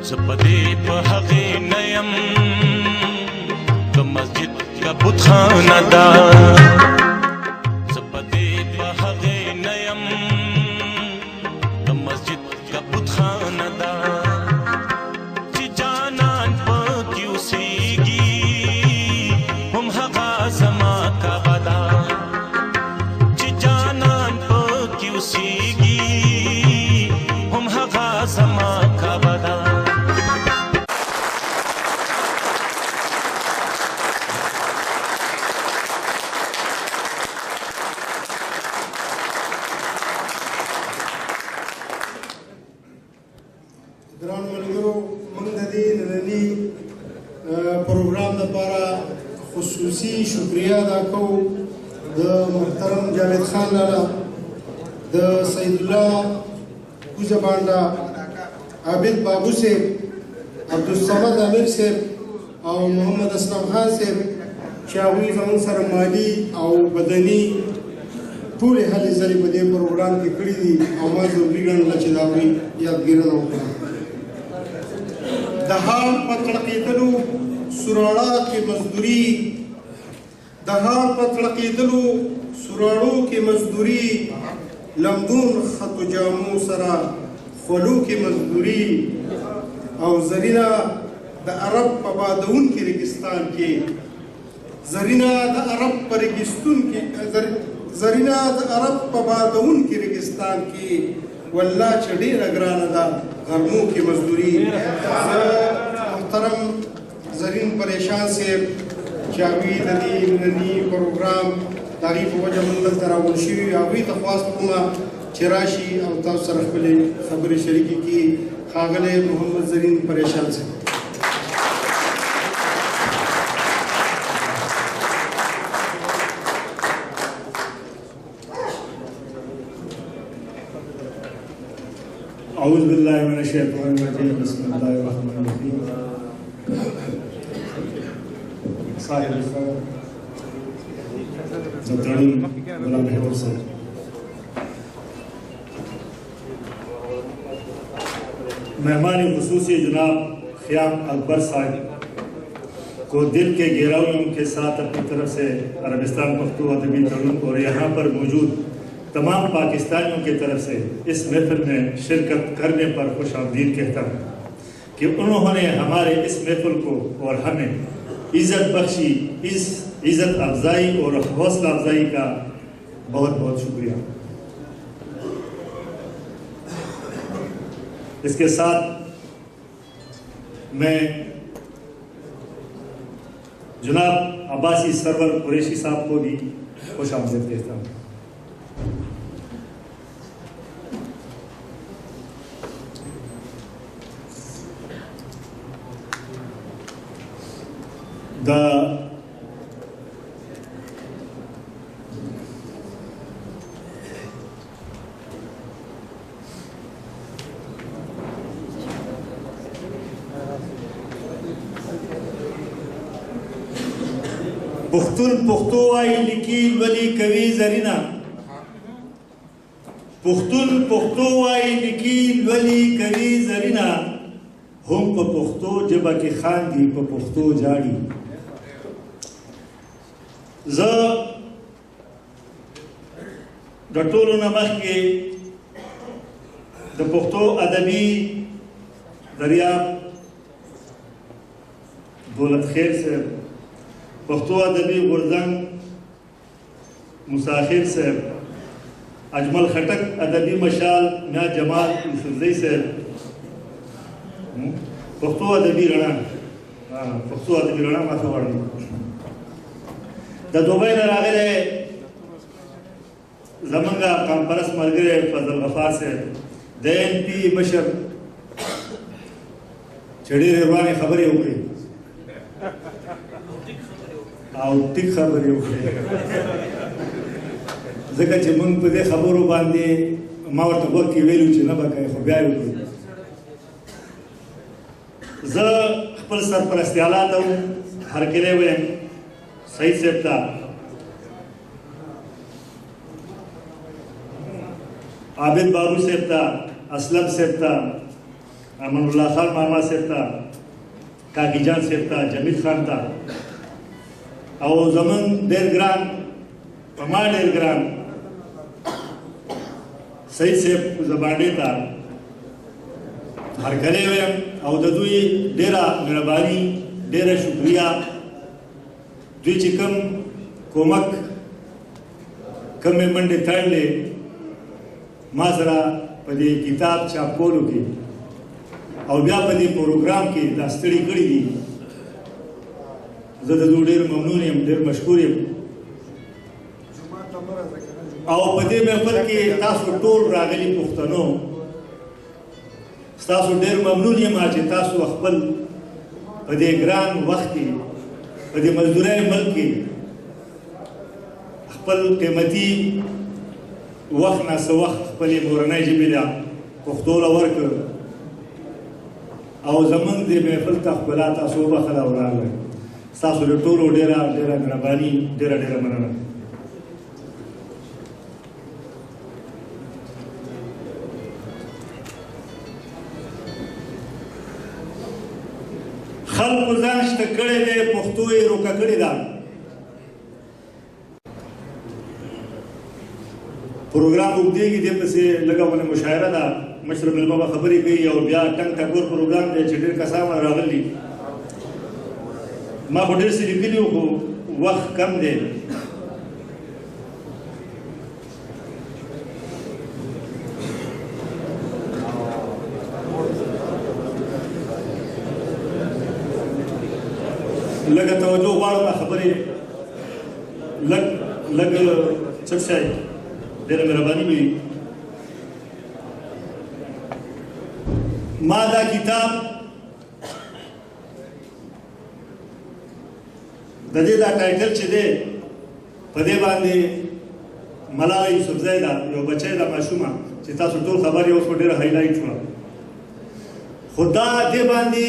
زپدې په هغې نه یم د مسجد کا بتخانه ده زپدې په هغې نه یم د مسجد کا بتخانه ده چې جانان پکې اوسېږي هم هغه زما کعبه ده چې جانان پکې اوسېږي هم هغه زما کعبه ده ګرانو ملګرو، موږ د دې ننني پروګرام لپاره خصوصي شکریه ادا کوو د محترم جاوید خان لالا، د سید الله کوزه بانډا، عابد بابو صاحب، عبدالصمد امیر صاحب او محمد اسلم خان صاحب چې هغوی زموږ سره مالي او بدني ټولې هلې ځلې په دې پروګرام کې کړي دي او ما ضروري ګڼله چې د هغوی یادګیرنه وکړم. د حال په کړکېدلو سوراړه کې مزدوري، د حال په کړکېدلو سوراړو کې مزدوري، لمدون خطو جامو سره خولو کې مزدوري او زرینه د عرب په بادونکي ریګستان کې، زرینه د عرب په ریګستون کې، زرینه د عرب په بادونکي ریګستان کې والله چې ډېره ګرانه ده غرمو کې مزدوري. محترم زرین پریشان صاحب چې هغوی د دې ننني پروګرام د هغې په وجه موږ دلته راغونډ شوي یو، هغوی ته خواست کومه چې راشي او تاسو سره خپلې خبرې شریکې کړي. ښاغلی محمد زرین پریشان صاحب. أعوذ بالله من الشيطان الرجيم بسم الله الرحمن الرحيم. صاحب الخير دكتور غلام حیدر صاحب، مہمان خصوصی جناب خیام اکبر صاحب کو دل کے گہرائیوں کے ساتھ اپنی طرف سے عربستان پختو ادبی ترنم اور یہاں پر موجود تمام پاکستانیوں کی طرف سے اس محفل میں شرکت کرنے پر خوش آمدید کہتا ہوں کہ انہوں نے ہمارے اس محفل کو اور ہمیں عزت بخشی، اس عزت افزائی اور حوصلہ افزائی کا بہت بہت شکریہ. اس کے ساتھ میں جناب عباسی سرور قریشی صاحب کو بھی خوش آمدید کہتا ہوں. پختون پختو وائی لکی ولی کوي زرینا، پختون پختو وائی لکی ولی کوي زرینا، هم په پختو ژبه کې خاندي په پختو جاړي. زه د ټولو نه مخکې د پښتو ادبي دریاب دولت خیر صاحب، پښتو ادبي غورځنګ مساخر صاحب، اجمل خټک ادبي مشال میا جمال یوسفزئی صاحب، پښتو ادبي رڼا ماته غواړم. د دوبۍ نه راغلی زمونږ کانفرنس ملګری فضل غفار صاحب، د MP مشر چې ډېرې روانې خبرې وکړي او ټیک خبرې وکړي، ځکه چې موږ په دې خبرو باندې ما ورته غوږ کې ویلو چې نه به کوې خو بیا یې وکړو. زه خپل سرپرستیالات او هرکلی ویم سعید صاحب ته، عابد بابو صاحب ته، اسلم صاحب ته، امان الله خان ماما صاحب ته کاکی جان صاحب ته جمیل خان ته او زمون ډېر ګران په ما ډېر ګران سید صاحب زبانډې ته هرکلی ویم او د دوی ډېره مهرباني ډېره شکریه دوی چې کوم کومک کومې منډې تړلې ما سره په دې کتاب چاپ کولو کې او بیا په دې پروګرام کې دا ستړي کړي دي زه د دوی ډېر ممنون یم ډېر مشکور یم او په دې محفل کې تاسو ټول راغلي پښتنو ستاسو ډېر ممنون یم چې تاسو خپل په دې ګران وخت کې په دې مزدورۍ ملک کې خپل قیمتي وخت نه څه وخت خپلې مورنۍ ژبې له پښتو له ورکړ او زمونږ دې محفل ته ښکلا تاسو وبخله او راغلئ ستاسو د ټولو ډېره ډېره مهرباني ډېره ډېره مننه خلکو ځان شته کړی دی پښتو یې روکه کړې ده پروګرام اوږدېږي دې پسې لږه ونه مشاعره ده مشر مېلمه به خبرې کوي او بیا ټنګ ټکور پروګرام دی چې ډېر کسان راغلي ما خو ډېر څه لیکلي وو خو وخت کم دی لږه توجه غواړم خبرې لږ چپ شئ ډېره مهرباني به وي ما دا کتاب د دې دا ټایټل چې دی په دې باندې ملالۍ یوسفزۍ ده یو بچی ده ماشومه چې تاسو ټول خبر یې اوس په ډېره هایلایټ شوه خو دا دې باندې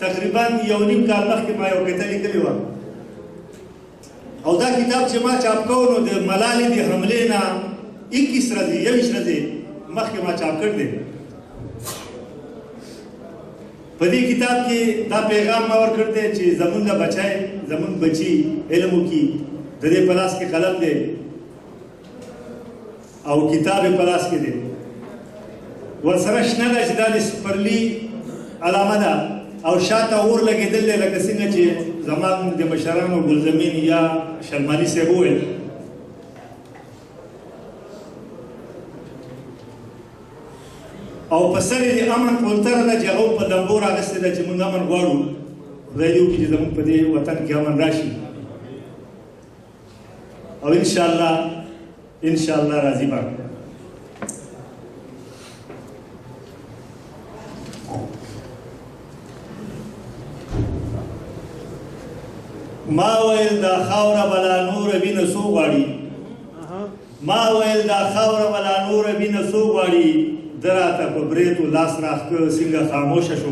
تقریبا یو نیم کال مخکې ما یو قطعه لیکلې وه او دا کتاب چې ما چاپ کوو نو د ملالۍ د حملې نه 21 ورځې 21 ورځې مخکې ما چاپ کړ دی په دې کتاب کې دا پیغام ما ورکړ دی چې زمونږ بچی زمونږ بچي علم وکړي د دې په لاس کې قلم دی او کتاب یې په لاس کې دی ورسره شنه ده چې دا د سپرلي علامه ده او شاته اور لګېدل دی لکه څنګه چې زمان د مشرانو ګلزمین یا شلماني صاحب وویل او په سر یې د امن کولتره ده چې هغه په لمبو راغستې ده چې موږ امن غواړو خدای دې وکړي چې زموږ په دې وطن کې امن راشي او انشاءالله راضي به ما ویل دا خاوره بلا نور وینه سو غواړي ما ویل دا خاوره بلا نور وینه سو غواړي دراته په بریتو لاس راښکه څنګه خاموشه شو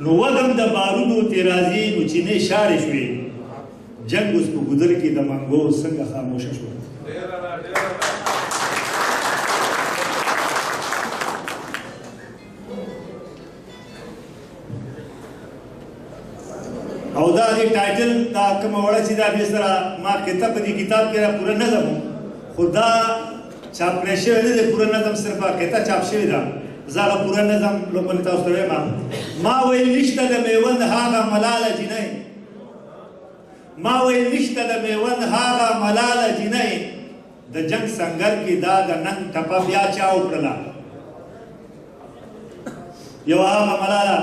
نو وږم د بارودو تیرازي نو چینې شاړې شوې جنګ اوس په ګودر کې د منګو څنګه خاموشه شو او دا دې ټایټل دا کومه وړه چې دا دې سره ما کتاب په دې کتاب کې را پوره نظم خو دا چاپ کړی شوی نه دی پوره نظم صرف کتاب چاپ شوی ده زه هغه پوره نظم لوبلې تاسو ته وایم ما ویل نشته د میوند هغه ملاله جینۍ ما ویل نشته د میوند هغه ملاله جینۍ د جنگ سنگر کې دا د ننګ ټپه بیا چا وکړله یو هغه ملاله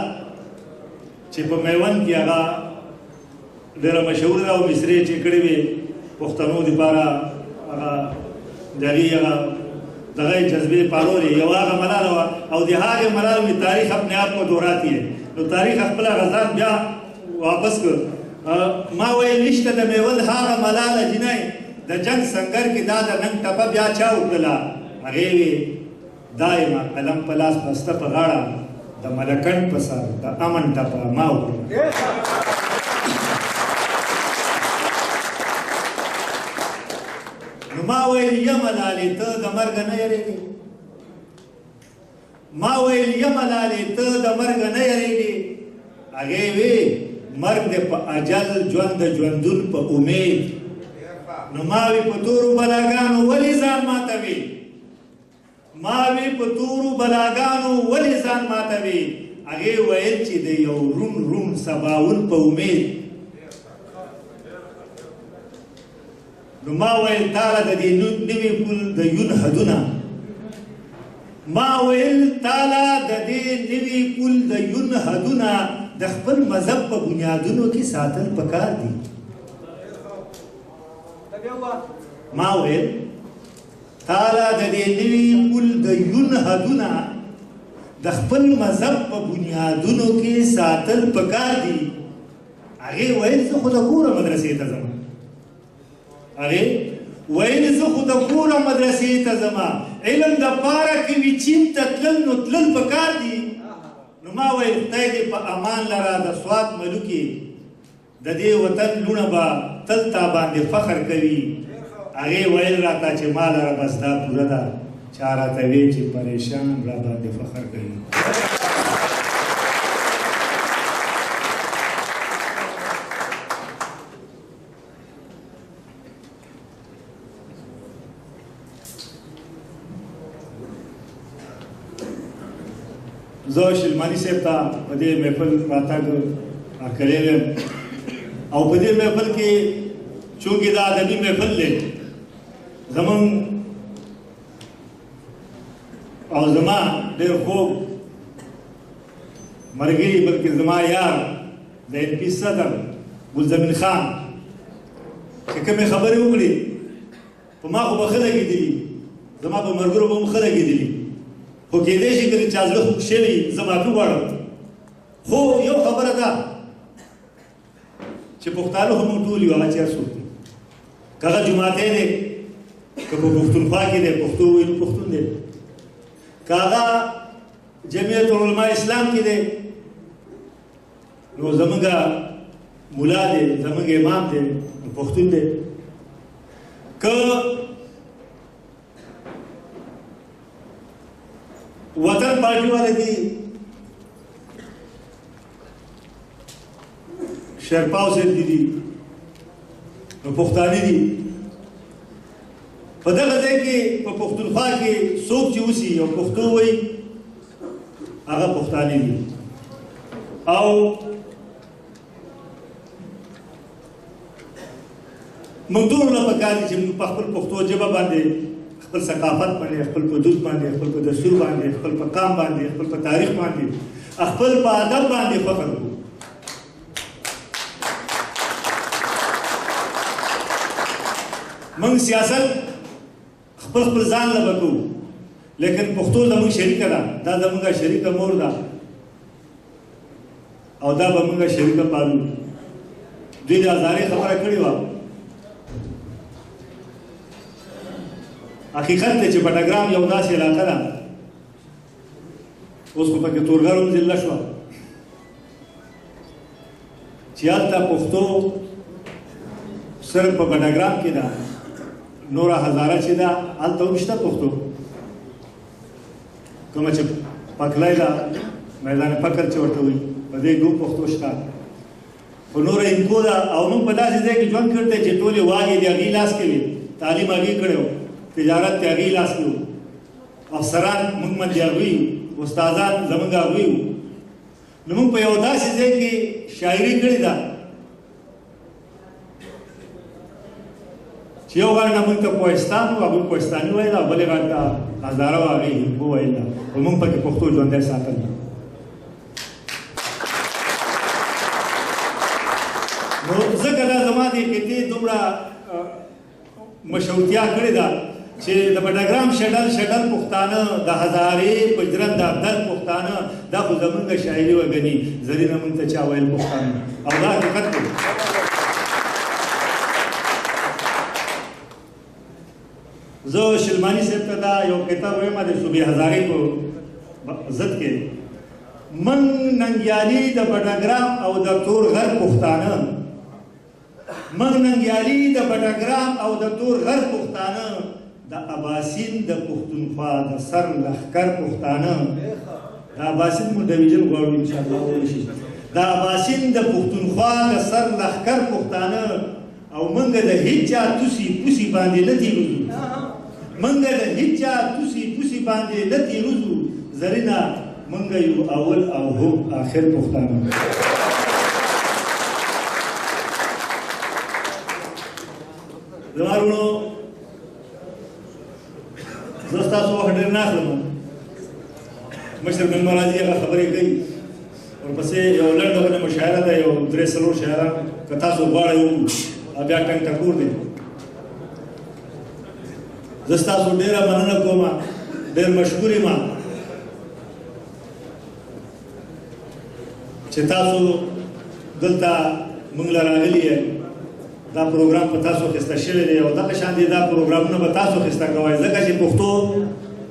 چې په میوند کې هغه ډېره مشهوره ده او مصرې چې کړې وې پښتنو دپاره هغه د هغې هغه دغه جذبې پالولې یو هغه ملاله وه او د هغې ملالو مې تاریخ اپنے آپ کو دہراتی ہے نو تاریخ خپله غزان بیا واپس کړ ما ویل نشته د میوند هغه ملاله جینۍ د جنګ سنګر کې دا د ننګ ټپه بیا چا وکړله هغې وې دا یې ما قلم په لاس بسته په غاړه د ملکن په سر د امن ټپه ما وکړه نو ما ویل یا ملالې ته د مرګه نه یېرېږې ما ویل یم لالې ته د مرګ نه یریږې هغې وې مرګ دې په اجل ژوند د ژوندون په امید نو ما وی په تورو بلاګانو ولې ځان ماتوي ما وی په تورو بلاګانو ولې ځان ماتوي هغې ویل چې د یو روم روم سباون په امید نو ما ویل تاله د دې نوي پل د یون حدونه ما ویل تاله د دې نوي پل د یون حدونه د خپل مذهب په بنیادونو کې ساتل پکار دي ما ویل تاله د دې نوي پل د یون حدونه د خپل مذهب په بنیادونو کې ساتل پکار دي هغې ویل زه خو د کوره مدرسې ته ځم هغې ویل زه خو د کوره مدرسې ته ځم علم د پاره کې وي چین ته تلل نو تلل پکار دي نو ما ویل خدای دې په امان لره د سوات ملوکې د دې وطن لوڼه به تل تا باندې فخر کوي هغې ویل راته چې ما لره بس دا پوره ده چا راته وی چې پریشان را باندې فخر کوي زه شلماني صاحب ته په دې محفل راتګ کړی ویم او په دې محفل کې چونکې دا ادبي محفل دی زمونږ او زما ډېر خوږ ملګري بلکې زما یار د ایم پي صدر ګلزمین خان چې کومې خبرې وکړي په ما خو به ښه لګېدلي زما په ملګرو به هم ښه لګېدلي خو کېدای شي که چا زړه خوږ شوي زه معافي غواړم خو یو خبره ده چې پښتانه خو موږ ټول یو هغه چې هر څوک دی که هغه جوماتی دی که په پښتونخوا کې دی پښتو ویلو پښتون دی که هغه جمعیت علماء اسلام کې دی نو زموږ ملا دی زموږ امام دی پښتون دی که وطن پارټي والے دي شرپاو صاحب دي نو پښتانه دي په دغه ځای کې په پښتونخوا کې څوک چې اوسي او پښتو وایي هغه پښتانه دي او موږ ټول پکار دي چې موږ په خپل پښتو ژبه باندې خپل ثقافت باندې خپل په دود باندې خپل په دستور باندې خپل په قام باندې خپل په تاریخ باندې خپل په ادب باندې فخر وکړو موږ سیاست خپل خپل ځان له وکړو لیکن پښتو زموږ شریکه ده دا زموږ شریکه مور ده او دا به موږ شریکه پالو دوی د ازارې خبره کړې وه حقیقت دی چې بټګرام یو داسې علاقه ده اوس خو پکې تورګر هم ذله شوه چې هلته پښتو صرف په بټګرام کې ده نوره هزاره چې ده هلته هم شته پښتو کومه چې پکلی ده میدان فکر چې ورته وایي په دې کې هم پښتو شته خو نوره انکو ده او موږ په داسې ځای کې ژوند کړی دی چې ټولې واګې د هغې لاس کې وي تعلیم هغې کړی و تجارت ته هغې لاس کې و افسران موږ باندې هغوی استادان زموږ هغوی وو نو موږ په یو داسې ځای کې شاعري کړې ده چې یو غاړه نه موږ ته کوهستان و هغوی کوهستاني ویل او بلې غاړې ته هزاره و هغې هندو ویل ده خو موږ پکې پښتو ژوندی ساتل نو ځکه دا زما دې خطې دومره مشروطیه کړې ده چې د بټګرام شډل پښتانه د هزارې په ژرند د ابدل پښتانه دا خو زمونږ شاعري وګڼي زرینه مونږ ته چا ویل پښتانه او دا حقیقت دی زه شلماني صاحب ته دا یو کتاب وایم د صوبې هزارې په ضد کې من ننګیالي د بټګرام او د تور غر پښتانه من ننګیالي د بټګرام او د تور غر پښتانه د اباسین د پښتونخوا د سر لښکر پښتانه د اباسین مو ډویژن غواړو ان شاء الله وشي د اباسین د پښتونخوا د سر لښکر پښتانه او موږ د هیچا توسی پوسی باندې نه تیروزو موږ د هیچا توسی پوسی باندې نه تیروزو زرینا موږ یو اول او هم آخر پښتانه زمارونو زه ستاسو وخت ډېر نه اخلم مشر مېلمه راځي هغه خبرې کوي ورپسې یو لنډه غونډه مشاعره ده یو درې څلور شاعران که تاسو غواړئ وکړو بیا ټنګ ټکور دی زه ستاسو ډېره مننه کوم ډېر مشکور یم چې تاسو دلته موږ له راغلي یئ دا پروګرام په تاسو اخیسته شوی دی او دغه شان دي دا پروګرامونه به تاسو اخیسته کوئ ځکه چې پښتو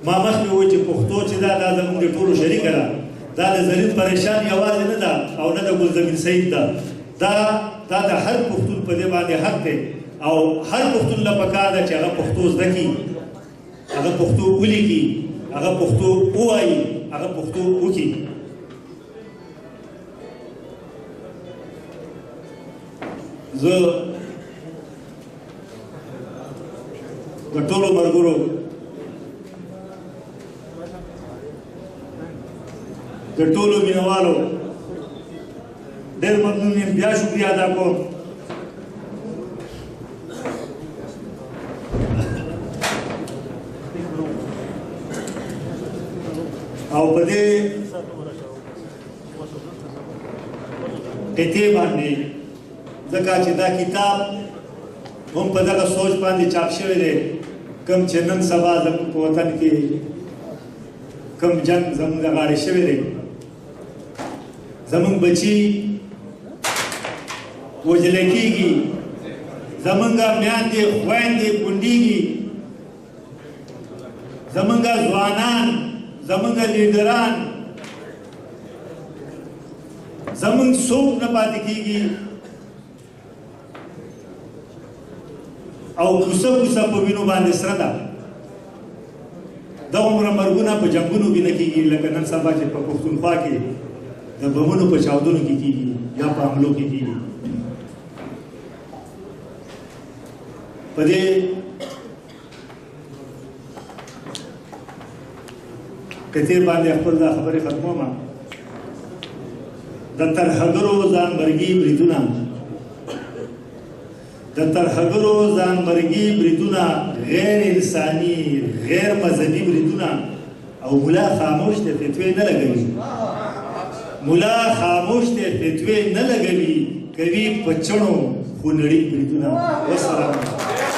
ما مخکې وویل چې پښتو چې دا زموږ د ټولو شریکه ده دا د زرین پریشان یوازې نه ده او نه د ګلزمین سعید ده دا د هر پښتون په دې باندې حق دی او هر پښتون له پکار ده چې هغه پښتو زده کړي هغه پښتو ولیکي هغه پښتو ووایي هغه پښتو وکړي زه د ټولو ملګرو د ټولو مینوالو ډېر ممنون یم بیا شکریه ادا کوم او په دې قطعې باندې ځکه چې دا کتاب هم په دغه سوچ باندې چاپ شوی دی کوم چې نن سبا زموږ په وطن کې کوم جنګ زموږ د غاړې شوی دی زموږ بچي وژل کېږي زموږ میندې خویندې کونډېږي زموږ ځوانان زموږ لیډران زموږ څوک نه پاتې کېږي او کوڅه کوڅه په وینو باندې سره ده دا عمره مرګونه په جنګونو کې نه کېږي لکه نن سبا چې په پښتونخوا کې د بمونو په چاودنو کې کېږي یا په حملو کې کېږي په دې قطعې باندې خپل دا خبرې ختموم د ترهګرو ځانمرګي بریدونه د ترهګرو ځانمرګي بریدونه غیر انساني غیر مذهبي بریدونه او ملا خاموش ته فتوی نه لګوي ملا خاموش ته فتوی نه لګوي کوي په چڼو خونړي بریدونه والسلام